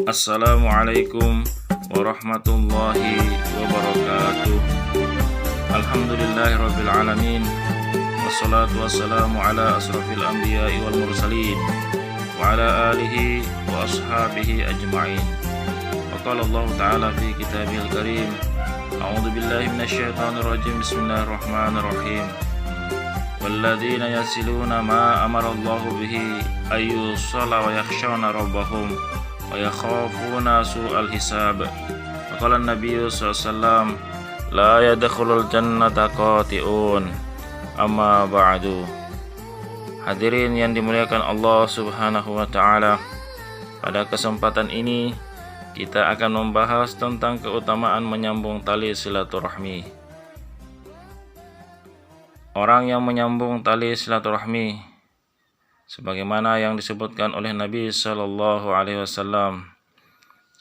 Assalamualaikum warahmatullahi wabarakatuh. Alhamdulillahirabbil alamin. Wassalatu wassalamu ala asrafil anbiya'i wal mursalin wa ala alihi wa ashabihi ajma'in. Wa qala Allah ta'ala fi kitabihil karim. A'udzu billahi minasyaitonir rajim. Bismillahirrahmanirrahim. Walladzina yasiluna ma amara Allahu bihi ayyusalla wa yakhshawna rabbahum wa yakhafuna su'al hisab. Qala an-nabiy sallallahu alaihi wasallam la yadkhulul jannata qati'un. Amma ba'du. Hadirin yang dimuliakan Allah Subhanahu wa taala, pada kesempatan ini kita akan membahas tentang keutamaan menyambung tali silaturahmi. Orang yang menyambung tali silaturahmi sebagaimana yang disebutkan oleh Nabi sallallahu alaihi wasallam,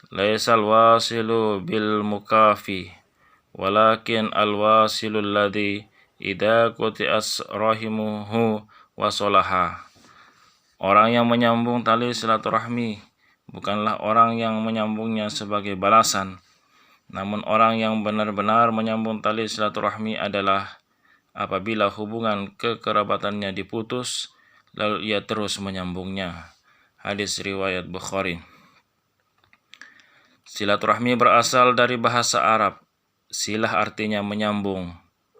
laisal wasilu bil mukafi walakin al wasilul ladzi idza quti'as rahimuhu wasolaha. Orang yang menyambung tali silaturahmi bukanlah orang yang menyambungnya sebagai balasan, namun orang yang benar-benar menyambung tali silaturahmi adalah apabila hubungan kekerabatannya diputus, lalu ia terus menyambungnya. Hadis riwayat Bukhari. Silaturahmi berasal dari bahasa Arab. Silah artinya menyambung,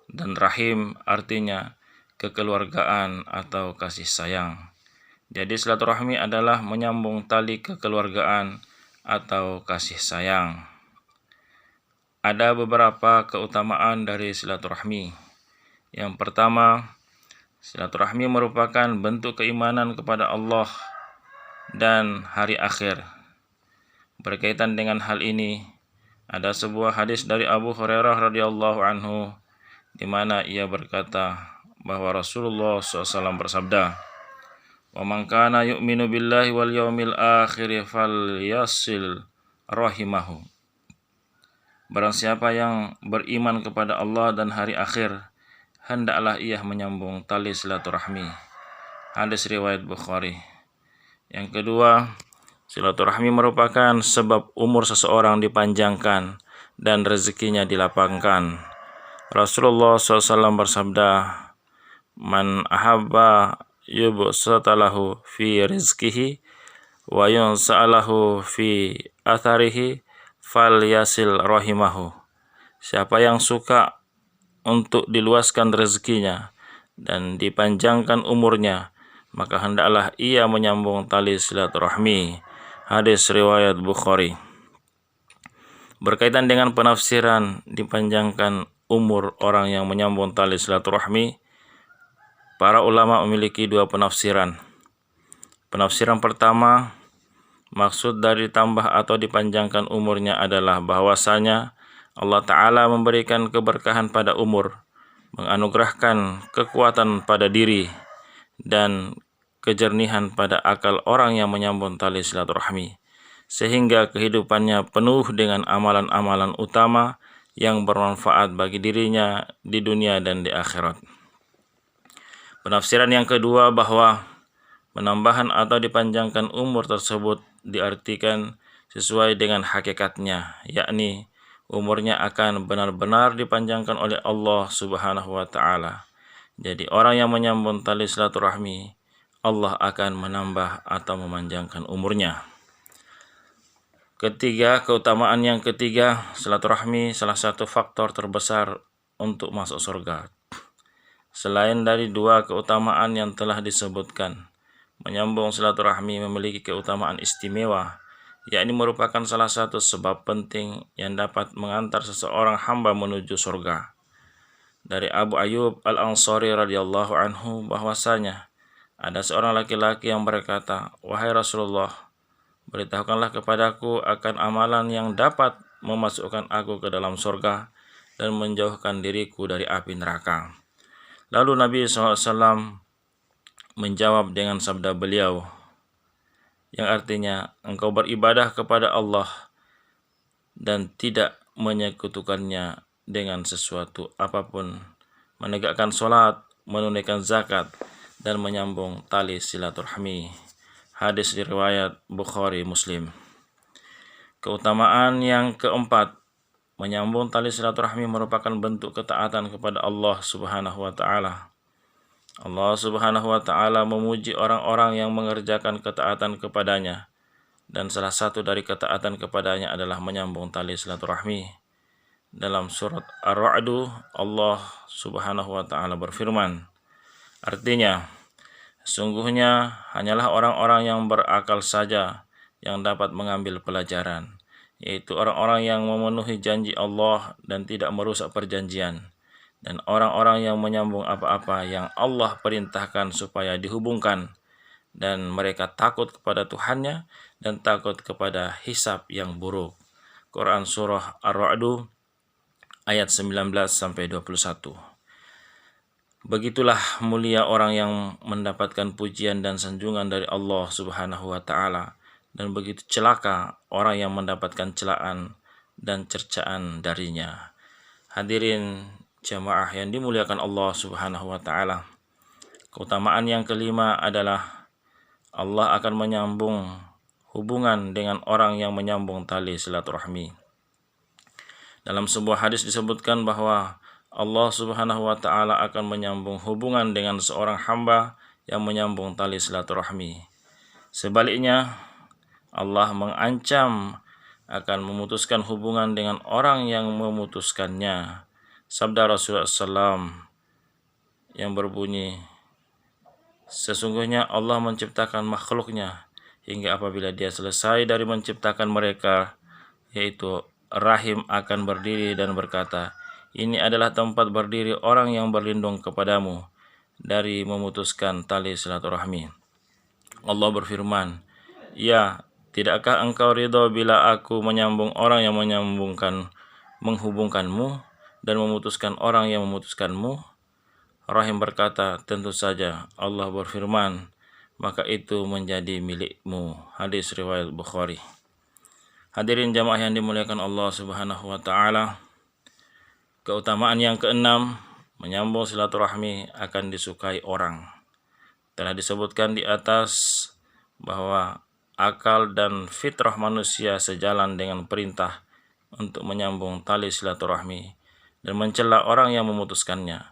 dan rahim artinya kekeluargaan atau kasih sayang. Jadi silaturahmi adalah menyambung tali kekeluargaan atau kasih sayang. Ada beberapa keutamaan dari silaturahmi. Yang pertama, silaturahmi merupakan bentuk keimanan kepada Allah dan hari akhir. Berkaitan dengan hal ini, ada sebuah hadis dari Abu Hurairah radhiyallahu anhu di mana ia berkata bahwa Rasulullah SAW bersabda, "Wa man kana yu'minu billahi wal yawmil akhir falyasil rahimahu." Barang siapa yang beriman kepada Allah dan hari akhir, hendaklah ia menyambung tali silaturahmi. Hadis riwayat Bukhari. Yang kedua, silaturahmi merupakan sebab umur seseorang dipanjangkan dan rezekinya dilapangkan. Rasulullah SAW bersabda, "Man ahabba yubsatalahu fi rizkihi wa yunsa'alahu fi atharihi falyasil rahimahu." Siapa yang suka untuk diluaskan rezekinya dan dipanjangkan umurnya, maka hendaklah ia menyambung tali silaturahmi. Hadis riwayat Bukhari. Berkaitan dengan penafsiran dipanjangkan umur orang yang menyambung tali silaturahmi, para ulama memiliki dua penafsiran. Penafsiran pertama, maksud dari ditambah atau dipanjangkan umurnya adalah bahwasanya Allah Ta'ala memberikan keberkahan pada umur, menganugerahkan kekuatan pada diri, dan kejernihan pada akal orang yang menyambung tali silaturahmi, sehingga kehidupannya penuh dengan amalan-amalan utama yang bermanfaat bagi dirinya di dunia dan di akhirat. Penafsiran yang kedua bahwa penambahan atau dipanjangkan umur tersebut diartikan sesuai dengan hakikatnya, yakni umurnya akan benar-benar dipanjangkan oleh Allah Subhanahu wa taala. Jadi orang yang menyambung tali silaturahmi, Allah akan menambah atau memanjangkan umurnya. Ketiga, keutamaan yang ketiga, silaturahmi salah satu faktor terbesar untuk masuk surga. Selain dari dua keutamaan yang telah disebutkan, menyambung silaturahmi memiliki keutamaan istimewa, yakni merupakan salah satu sebab penting yang dapat mengantar seseorang hamba menuju surga. Dari Abu Ayyub Al-Ansari radhiyallahu anhu bahwasanya ada seorang laki-laki yang berkata, "Wahai Rasulullah, beritahukanlah kepadaku akan amalan yang dapat memasukkan aku ke dalam surga dan menjauhkan diriku dari api neraka." Lalu Nabi SAW menjawab dengan sabda beliau, yang artinya, engkau beribadah kepada Allah dan tidak menyekutukannya dengan sesuatu apapun, menegakkan sholat, menunaikan zakat, dan menyambung tali silaturahmi. Hadis riwayat Bukhari Muslim. Keutamaan yang keempat, menyambung tali silaturahmi merupakan bentuk ketaatan kepada Allah Subhanahu wa taala. Allah Subhanahu wa taala memuji orang-orang yang mengerjakan ketaatan kepadanya, dan salah satu dari ketaatan kepadanya adalah menyambung tali silaturahmi. Dalam surat Ar-Ra'd, Allah Subhanahu wa taala berfirman, artinya, sungguhnya hanyalah orang-orang yang berakal saja yang dapat mengambil pelajaran, yaitu orang-orang yang memenuhi janji Allah dan tidak merusak perjanjian, dan orang-orang yang menyambung apa-apa yang Allah perintahkan supaya dihubungkan, dan mereka takut kepada Tuhannya dan takut kepada hisab yang buruk. Quran Surah Ar-Ra'd ayat 19-21. Begitulah mulia orang yang mendapatkan pujian dan sanjungan dari Allah Subhanahu wa taala, dan begitu celaka orang yang mendapatkan celaan dan cercaan darinya. Hadirin jamaah yang dimuliakan Allah Subhanahu wa taala. Keutamaan yang kelima adalah Allah akan menyambung hubungan dengan orang yang menyambung tali silaturahmi. Dalam sebuah hadis disebutkan bahwa Allah Subhanahu wa taala akan menyambung hubungan dengan seorang hamba yang menyambung tali silaturahmi. Sebaliknya, Allah mengancam akan memutuskan hubungan dengan orang yang memutuskannya. Sabda Rasulullah SAW yang berbunyi, sesungguhnya Allah menciptakan makhluknya hingga apabila dia selesai dari menciptakan mereka, yaitu rahim akan berdiri dan berkata, ini adalah tempat berdiri orang yang berlindung kepadamu dari memutuskan tali silaturahmi. Allah berfirman, ya, tidakkah engkau ridho bila aku menyambung orang yang menghubungkanmu dan memutuskan orang yang memutuskanmu? Rahim berkata, tentu saja. Allah berfirman, maka itu menjadi milikmu. Hadis riwayat Bukhari. Hadirin jamaah yang dimuliakan Allah Subhanahu wa taala. Keutamaan yang keenam, menyambung silaturahmi akan disukai orang. Telah disebutkan di atas bahwa akal dan fitrah manusia sejalan dengan perintah untuk menyambung tali silaturahmi dan mencela orang yang memutuskannya.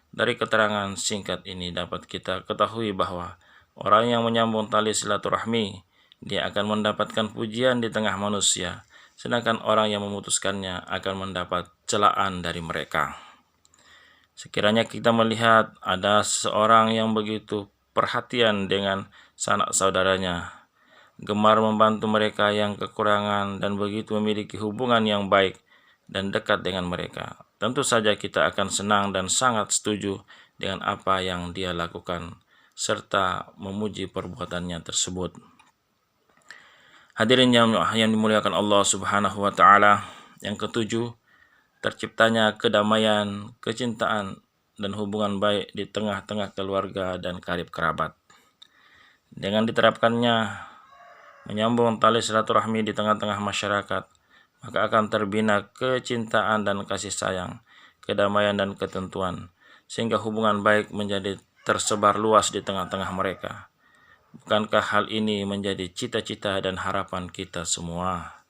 Dari keterangan singkat ini dapat kita ketahui bahwa orang yang menyambung tali silaturahmi, dia akan mendapatkan pujian di tengah manusia, sedangkan orang yang memutuskannya akan mendapat celaan dari mereka. Sekiranya kita melihat ada seseorang yang begitu perhatian dengan sanak saudaranya, gemar membantu mereka yang kekurangan, dan begitu memiliki hubungan yang baik dan dekat dengan mereka, tentu saja kita akan senang dan sangat setuju dengan apa yang dia lakukan, serta memuji perbuatannya tersebut. Hadirin yang dimuliakan Allah Subhanahu wa taala, yang ketujuh, terciptanya kedamaian, kecintaan, dan hubungan baik di tengah-tengah keluarga dan karib kerabat. Dengan diterapkannya menyambung tali silaturahmi di tengah-tengah masyarakat, maka akan terbina kecintaan dan kasih sayang, kedamaian dan ketentuan, sehingga hubungan baik menjadi tersebar luas di tengah-tengah mereka. Bukankah hal ini menjadi cita-cita dan harapan kita semua?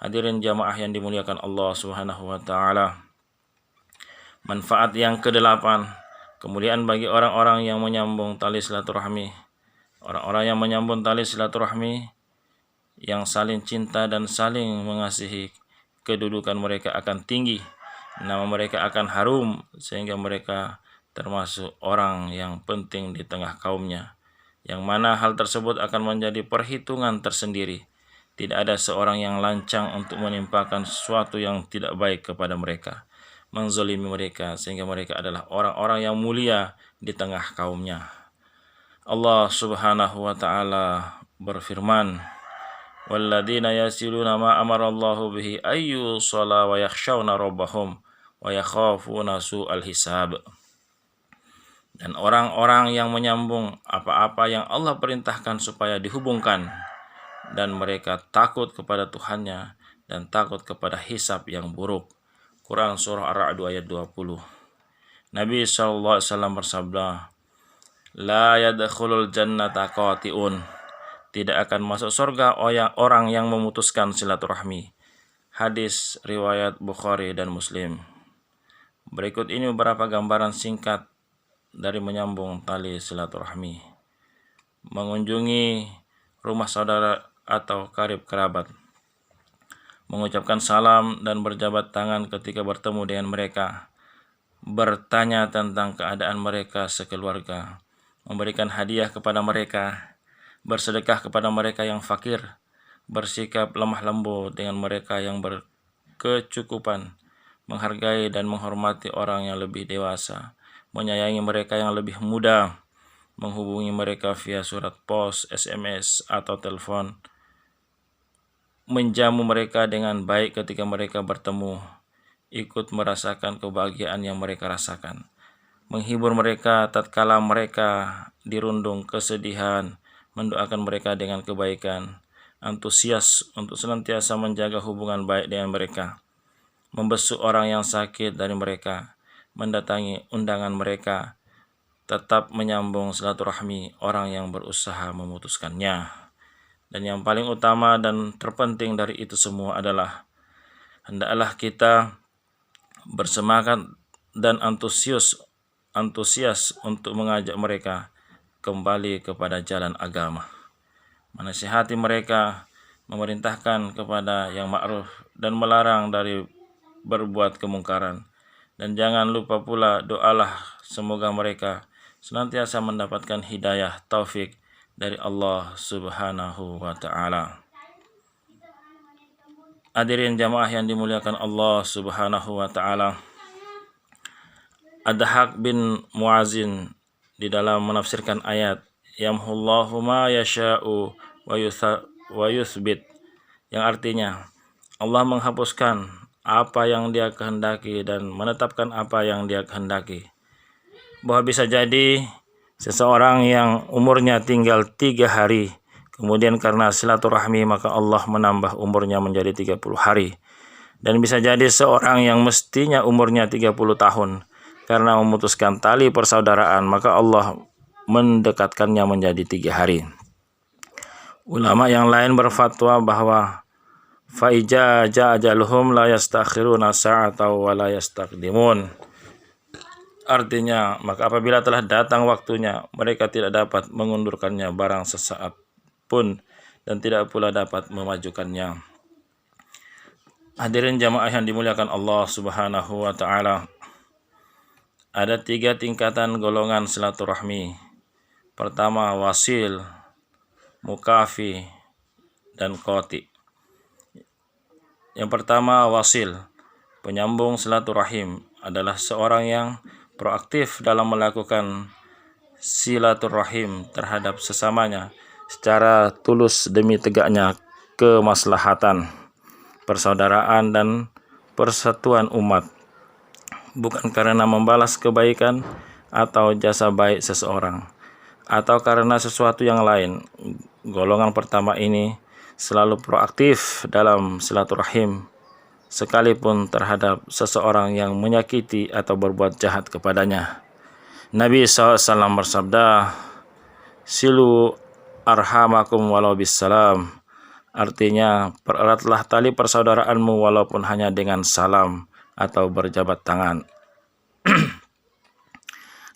Hadirin jamaah yang dimuliakan Allah Subhanahu wa taala. Manfaat yang kedelapan, kemuliaan bagi orang-orang yang menyambung tali silaturahmi. Orang-orang yang menyambung tali silaturahmi, yang saling cinta dan saling mengasihi, kedudukan mereka akan tinggi, nama mereka akan harum, sehingga mereka termasuk orang yang penting di tengah kaumnya, yang mana hal tersebut akan menjadi perhitungan tersendiri. Tidak ada seorang yang lancang untuk menimpakan sesuatu yang tidak baik kepada mereka, menzalimi mereka, sehingga mereka adalah orang-orang yang mulia di tengah kaumnya. Allah Subhanahu wa taala berfirman, walladzina yasiluna ma amarallahu bihi ayyu shala wa yakhshawna rabbahum wa yakhafuna su'al hisab. Dan orang-orang yang menyambung apa-apa yang Allah perintahkan supaya dihubungkan, dan mereka takut kepada Tuhannya dan takut kepada hisab yang buruk. Quran Surah Ar-Ra'd ayat 20. Nabi SAW bersabda, la yadkhulul jannata qati'un, tidak akan masuk surga orang yang memutuskan silaturahmi. Hadis riwayat Bukhari dan Muslim. Berikut ini beberapa gambaran singkat dari menyambung tali silaturahmi. Mengunjungi rumah saudara atau karib kerabat, mengucapkan salam dan berjabat tangan ketika bertemu dengan mereka, bertanya tentang keadaan mereka sekeluarga, memberikan hadiah kepada mereka, bersedekah kepada mereka yang fakir, bersikap lemah lembut dengan mereka yang berkecukupan, menghargai dan menghormati orang yang lebih dewasa, menyayangi mereka yang lebih muda, menghubungi mereka via surat pos, SMS, atau telepon, menjamu mereka dengan baik ketika mereka bertemu, ikut merasakan kebahagiaan yang mereka rasakan, menghibur mereka tatkala mereka dirundung kesedihan, mendoakan mereka dengan kebaikan, antusias untuk senantiasa menjaga hubungan baik dengan mereka, membesuk orang yang sakit dari mereka, mendatangi undangan mereka, tetap menyambung silaturahmi orang yang berusaha memutuskannya. Dan yang paling utama dan terpenting dari itu semua adalah hendaklah kita bersemangat dan antusias untuk mengajak mereka kembali kepada jalan agama, menasihati mereka, memerintahkan kepada yang ma'ruf dan melarang dari berbuat kemungkaran. Dan jangan lupa pula doalah semoga mereka senantiasa mendapatkan hidayah taufik dari Allah Subhanahu wa ta'ala. Hadirin jamaah yang dimuliakan Allah Subhanahu wa ta'ala, Ad-Dhahhak bin Mu'adzin di dalam menafsirkan ayat yamhullahu ma yasha'u wa yuthbit, yang artinya Allah menghapuskan apa yang Dia kehendaki dan menetapkan apa yang Dia kehendaki. Bahwa bisa jadi seseorang yang umurnya tinggal 3 hari, kemudian karena silaturahmi maka Allah menambah umurnya menjadi 30 hari. Dan bisa jadi seorang yang mestinya umurnya 30 tahun, karena memutuskan tali persaudaraan maka Allah mendekatkannya menjadi 3 hari. Ulama yang lain berfatwa bahwa faija ja'ajaluhum la yastakhiruna sa'atan wa la yastaqdimun. Artinya, maka apabila telah datang waktunya, mereka tidak dapat mengundurkannya barang sesaat pun dan tidak pula dapat memajukannya. Hadirin jamaah yang dimuliakan Allah Subhanahu wa ta'ala, ada 3 tingkatan golongan silaturahmi. Pertama, wasil, mukafi, dan qati. Yang pertama, wasil, penyambung silaturahim, adalah seorang yang proaktif dalam melakukan silaturahim terhadap sesamanya secara tulus demi tegaknya kemaslahatan, persaudaraan, dan persatuan umat, bukan karena membalas kebaikan atau jasa baik seseorang, atau karena sesuatu yang lain. Golongan pertama ini selalu proaktif dalam silaturahim, sekalipun terhadap seseorang yang menyakiti atau berbuat jahat kepadanya. Nabi SAW bersabda, silu arhamakum walau bisalam, artinya pereratlah tali persaudaraanmu walaupun hanya dengan salam atau berjabat tangan.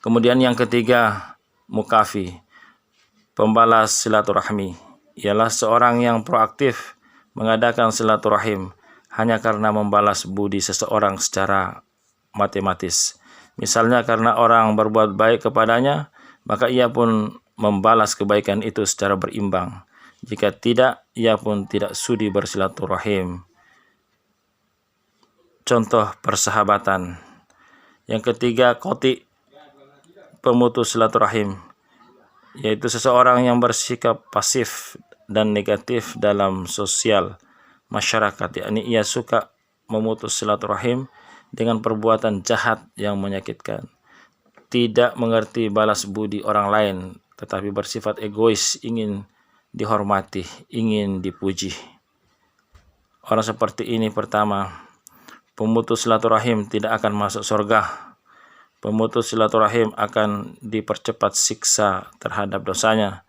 Kemudian yang ketiga, mukafi, pembalas silaturahmi, ialah seorang yang proaktif mengadakan silaturahim hanya karena membalas budi seseorang secara matematis. Misalnya karena orang berbuat baik kepadanya, maka ia pun membalas kebaikan itu secara berimbang. Jika tidak, ia pun tidak sudi bersilaturahim. Contoh persahabatan. Yang ketiga, qati, pemutus silaturahim, yaitu seseorang yang bersikap pasif dan negatif dalam sosial masyarakat, yakni ia suka memutus silaturahim dengan perbuatan jahat yang menyakitkan, tidak mengerti balas budi orang lain, tetapi bersifat egois, ingin dihormati, ingin dipuji. Orang seperti ini, pertama, pemutus silaturahim tidak akan masuk surga. Pemutus silaturahim akan dipercepat siksa terhadap dosanya.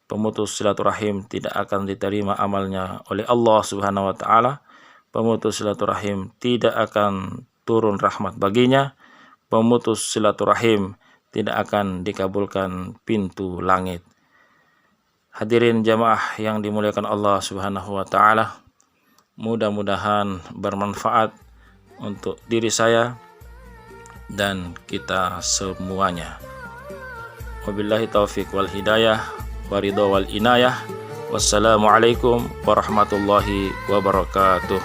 pemutus silaturahim tidak akan diterima amalnya oleh Allah Subhanahu wa taala. Pemutus silaturahim tidak akan turun rahmat baginya. Pemutus silaturahim tidak akan dikabulkan pintu langit. Hadirin jamaah yang dimuliakan Allah Subhanahu wa taala, mudah-mudahan bermanfaat untuk diri saya dan kita semuanya. Wabillahi taufiq wal hidayah wa ridha wal inayah. Wassalamualaikum warahmatullahi wabarakatuh.